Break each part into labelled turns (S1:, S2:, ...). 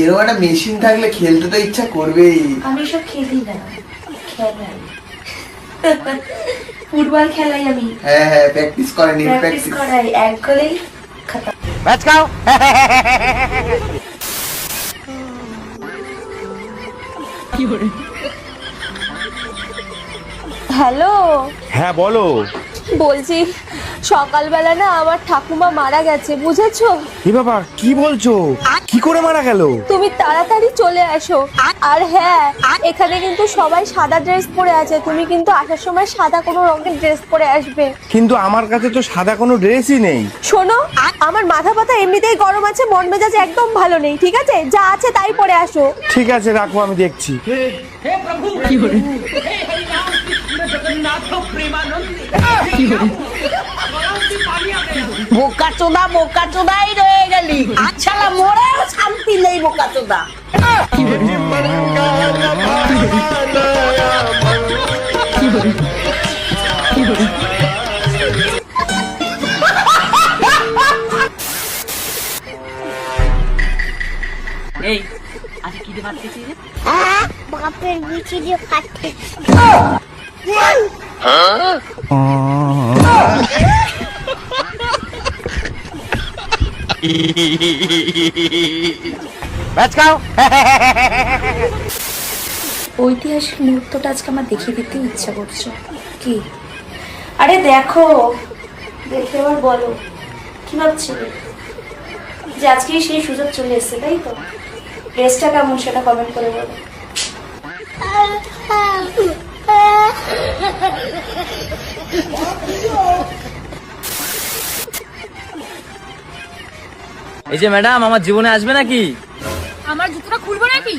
S1: এরকম একটা মেশিন থাকলে খেলতে তো ইচ্ছা করবেই।
S2: আমি সব খেলি না, খেলাই ফুটবল খেলাই আমি।
S1: হ্যাঁ হ্যাঁ, প্র্যাকটিস করেন,
S2: প্র্যাকটিস করাই, এক গোলেই খতম।
S3: ম্যাচ খাও।
S4: হ্যালো,
S3: হ্যাঁ বলো।
S4: বলছি সকালবেলা না আমার ঠাকুমা মারা গেছে, বুঝেছো?
S3: কি ব্যাপার, কি বলছো? কি করে মারা গেল?
S4: তুমি তাড়াতাড়ি চলে আসো। আর হ্যাঁ, এখানে কিন্তু সবাই সাদা ড্রেস পরে আছে, তুমি কিন্তু আসার সময় সাদা কোনো রঙের ড্রেস পরে আসবে।
S3: কিন্তু আমার কাছে তো সাদা কোনো ড্রেসই নেই।
S4: শোনো, আমার মাথা ব্যথা এমনিতেই গরম আছে, মন মেজাজ একদম ভালো নেই, ঠিক আছে? যা আছে তাই পরে আসো।
S3: ঠিক আছে, রাখো, আমি দেখছি।
S5: বোকা চোদাই রয়ে গেলি। আচ্ছা মোরেও শান্তি নেই বোকা চোদা।
S6: এই আজকে কি দিয়ে ভাত খেয়েছিস রে?
S7: বাপের বিচি দিয়ে খাচ্ছে।
S3: ম্যাচ খাও।
S2: ঐতিহাসিক মুহূর্তটা আজকে আমার দেখিয়ে দিতে ইচ্ছা করছে। কি? আরে দেখো, দেখে আবার বলো কি ভাবছিলে? যে আজকেই সেই সুযোগ চলে এসেছে, তাই তো? ড্রেসটা কেমন সেটা কমেন্ট করে বলো।
S6: এই যে ম্যাডাম, আমার জীবনে আসবে নাকি?
S8: আমার জুতোটা খুলবো নাকি?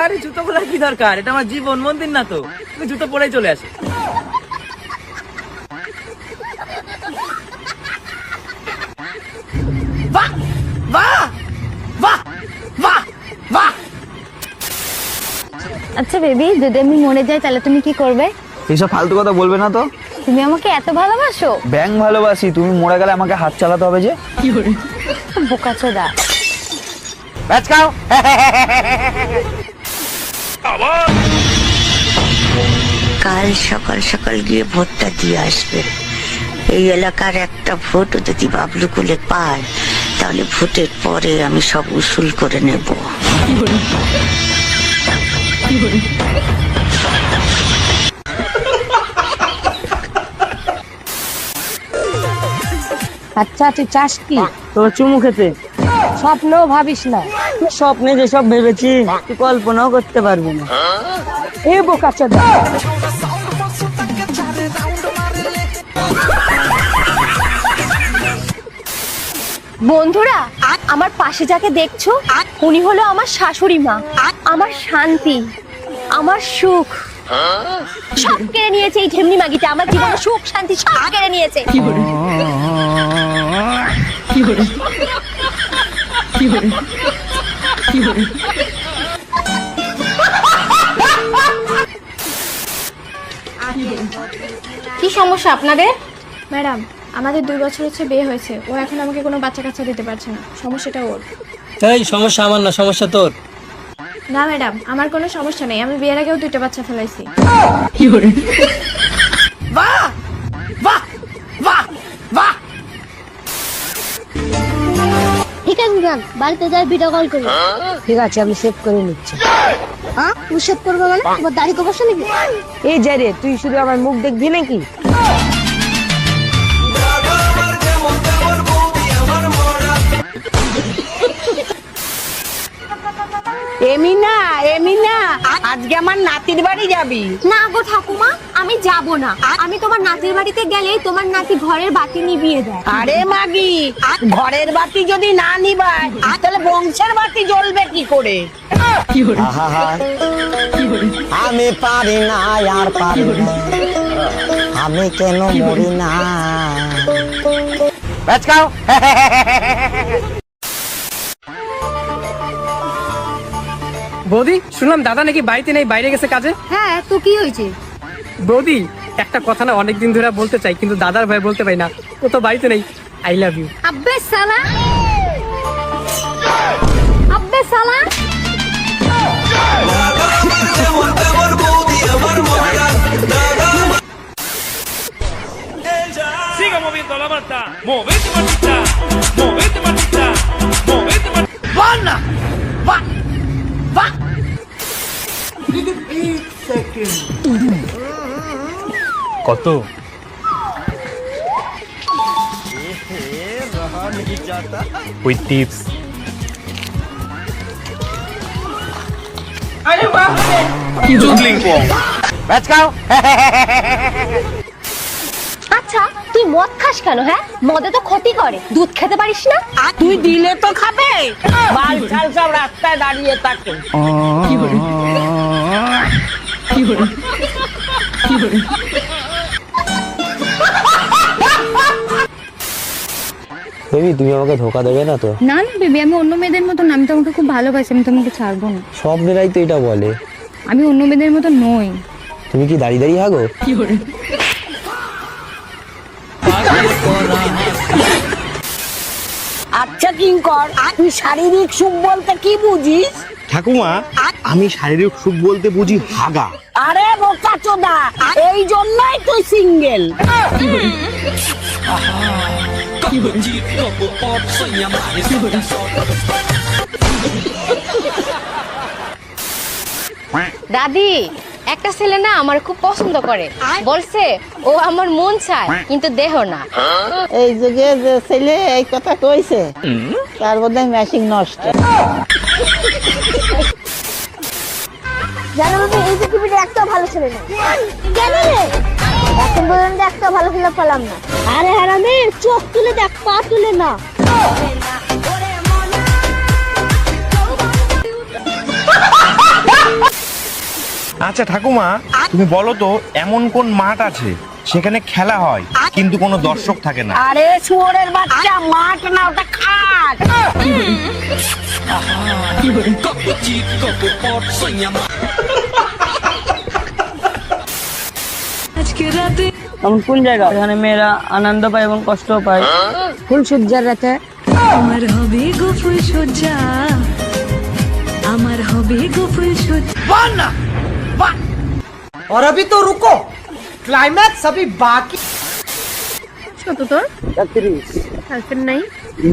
S6: আরে জুতো খোলার কি দরকার, এটা আমার জীবন, মন্দির না তো। তুমি জুতো পরেই চলে আসো।
S5: বাহ বাহ বাহ বাহ বাহ।
S7: আচ্ছা বেবি, যদি আমি মরে যাই তাহলে তুমি কি করবে?
S9: এইসব ফালতু কথা বলবে না তো।
S7: তুমি আমাকে এত ভালোবাসো?
S9: ব্যাং ভালোবাসি, তুমি মরে গেলে আমাকে হাত চালাতে হবে যে।
S7: বোকাচোদা।
S3: ম্যাচ খাও।
S5: কাল সকাল সকাল গিয়ে ভোটটা দিয়ে আসবে। এই এলাকার একটা ভোট যদি বাবলু কুলে পায়, তাহলে ভোটের পরে আমি সব উসুল করে নেব।
S8: আচ্ছা তুই চাস কি?
S6: তোর চুমু খেতে।
S8: স্বপ্নও ভাবিস না।
S6: স্বপ্নে যেসব ভেবেছি তুই কল্পনাও করতে পারবি না।
S8: এ বোকাচোদা।
S4: বন্ধুরা, আমার পাশে যাকে দেখছো, উনি হলো আমার শাশুড়ি মা, আমার শান্তি, আমার সুখ। সব কেড়ে নিয়েছে এই ঢেমনি মাগিটা, আমার জীবনে সুখ শান্তি সব কেড়ে নিয়েছে।
S8: কি সমস্যা আপনাদের? ম্যাডাম, আমাদের 2 বছর হচ্ছে বিয়ে হয়েছে, ও এখন আমাকে কোনো বাচ্চা কাচ্চা দিতে পারছে না। সমস্যাটা ওর।
S6: এই সমস্যা আমার না, সমস্যা তোর।
S8: না ম্যাডাম, আমার কোনো সমস্যা নেই, আমি বিয়ের আগেও 2টা বাচ্চা ফেলাইছি।
S5: বাহ বাহ বাহ বাহ।
S7: ঠিক আছে যান, বাড়িতে যাই ভিডিও কল করি।
S8: ঠিক আছে, আমি সেভ করে নিচ্ছি।
S7: হ্যাঁ, তুমি সেভ করবে মানে? তোমার দাড়ি কমাসো নাকি?
S8: এই যা রে, তুই শুধু আমার মুখ দেখবি নাকি?
S5: এমিনা এমিনা, আজকে আমার নাতির বাড়ি যাবি?
S4: না গো ঠাকুমা, আমি যাব না। আমি তোমার নাতির বাড়িতে গেলেই তোমার নাতি ঘরের বাতি নিভিয়ে দেয়।
S5: আরে মাগি, ঘরের বাতি যদি না নিবায় তাহলে বংশের বাতি জ্বলবে কি করে?
S9: আমি পারি না, আর পারি না, আমি কেন মরি না।
S3: ম্যাচ খাও।
S6: বৌদি, শুনলাম দাদা নাকি বাড়িতে নেই, বাইরে গেছে কাজে।
S8: হ্যাঁ, তো কি হয়েছে?
S6: বৌদি, একটা কথা না অনেকদিন ধরে বলতে চাই, কিন্তু দাদার ভয় বলতে পারি না। ও তো বাড়িতে নেই। I love you.
S8: আব্বে সালা, আব্বে সালা।
S10: Siga moviendo la mata. Movete, matita. Movete, matita. Movete, matita.
S6: কত? ওই টিপস।
S3: Let's go.
S4: আচ্ছা তুই মদ খাস কেন? হ্যাঁ, মদে তো ক্ষতি করে, দুধ খেতে পারিস না?
S5: তুই দিলে তো খাবে, বাল ছাল সব রাস্তায় দাঁড়িয়ে থাকে।
S9: বেবি তুমি আমাকে ধোকা দেবে না তো?
S8: না না বেবি, আমি অন্য মেয়েদের মতো না, আমি তোমাকে খুব ভালোবাসি, আমি তোমাকে ছাড়বো না।
S9: সব মেয়েরাই তো এটা বলে।
S8: আমি অন্য মেয়েদের মতো নই।
S9: তুমি কি দাঁড়িয়ে দাঁড়িয়ে হাগো?
S5: আচ্ছা কিঙ্কর, তুই শারীরিক সুখ বলতে কি বুঝিস?
S3: ঠাকুমা, আমি শারীরিক সুখ বলতে বুঝি হাগা।
S5: আরে বোকা চোদা, এই জন্যই তুই সিঙ্গেল।
S8: দাদি, একটা ছেলে না আমার খুব পছন্দ করে, বলছে ও আমার মন চায় কিন্তু দেহ না।
S5: এই যুগে যে ছেলে এই কথা কইছে তার বোধহয় মেশিন নষ্ট।
S7: জানো বাবা, এই পৃথিবীতে একটা ভালো ছেলে নেই। কেন রে? এখন পর্যন্ত একটা ভালো ছেলে পেলাম না। আরে হারামে, চোখ তুলে দেখ, পা তুলে না।
S3: আচ্ছা ঠাকুমা, তুমি বলো তো এমন কোন মাঠ আছে সেখানে খেলা হয় কিন্তু কোনো দর্শক থাকে না?
S5: আরে শুয়োরের বাচ্চা, মাঠ না, ওটা খাট।
S6: এমন কোন জায়গা যেখানে মেয়েরা আনন্দ পায় এবং কষ্ট পায়?
S8: ফুল সজ্জার রাতে আমার হবে গো ফুল সজ্জা, আমার হবে গো ফুল সজ্জা।
S6: और अभी तो रुको, क्लाइमैक्स अभी बाकी।
S8: কত তোর? 31। গার্লফ্রেন্ড নাই?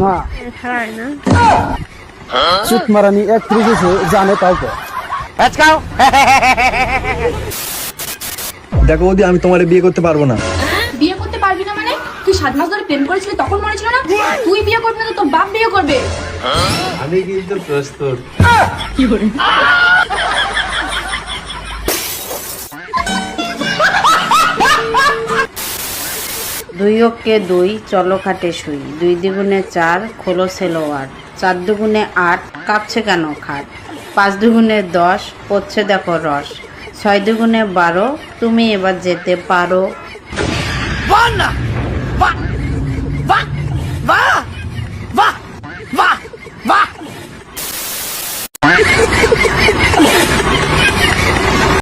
S6: না,
S8: খারাপ না।
S9: চুপ মারানি 31 এসে জানে তাও তো।
S3: Let's go.
S1: দেখো ওদি, আমি তোমার বিয়ে করতে পারবো না।
S2: বিয়ে করতে পারবি না মানে? তুই 7 মাস ধরে প্রেম করেছিলি, তখন মনে ছিল না তুই বিয়ে করবি না তো তোর বাপ বিয়ে করবে?
S1: আমি কিন্তু প্রস্তুত।
S11: দুই অক্ষে দুই, চলো খাটে শুই, 2 দ্বিগুণে 4, খোলো সেলোয়ার, 4 দুগুণে 8, কাঁপছে কেন খাট, 5 দুগুণে 10, পড়ছে দেখো রস, 6 দুগুণে 12, তুমি এবার যেতে পারো।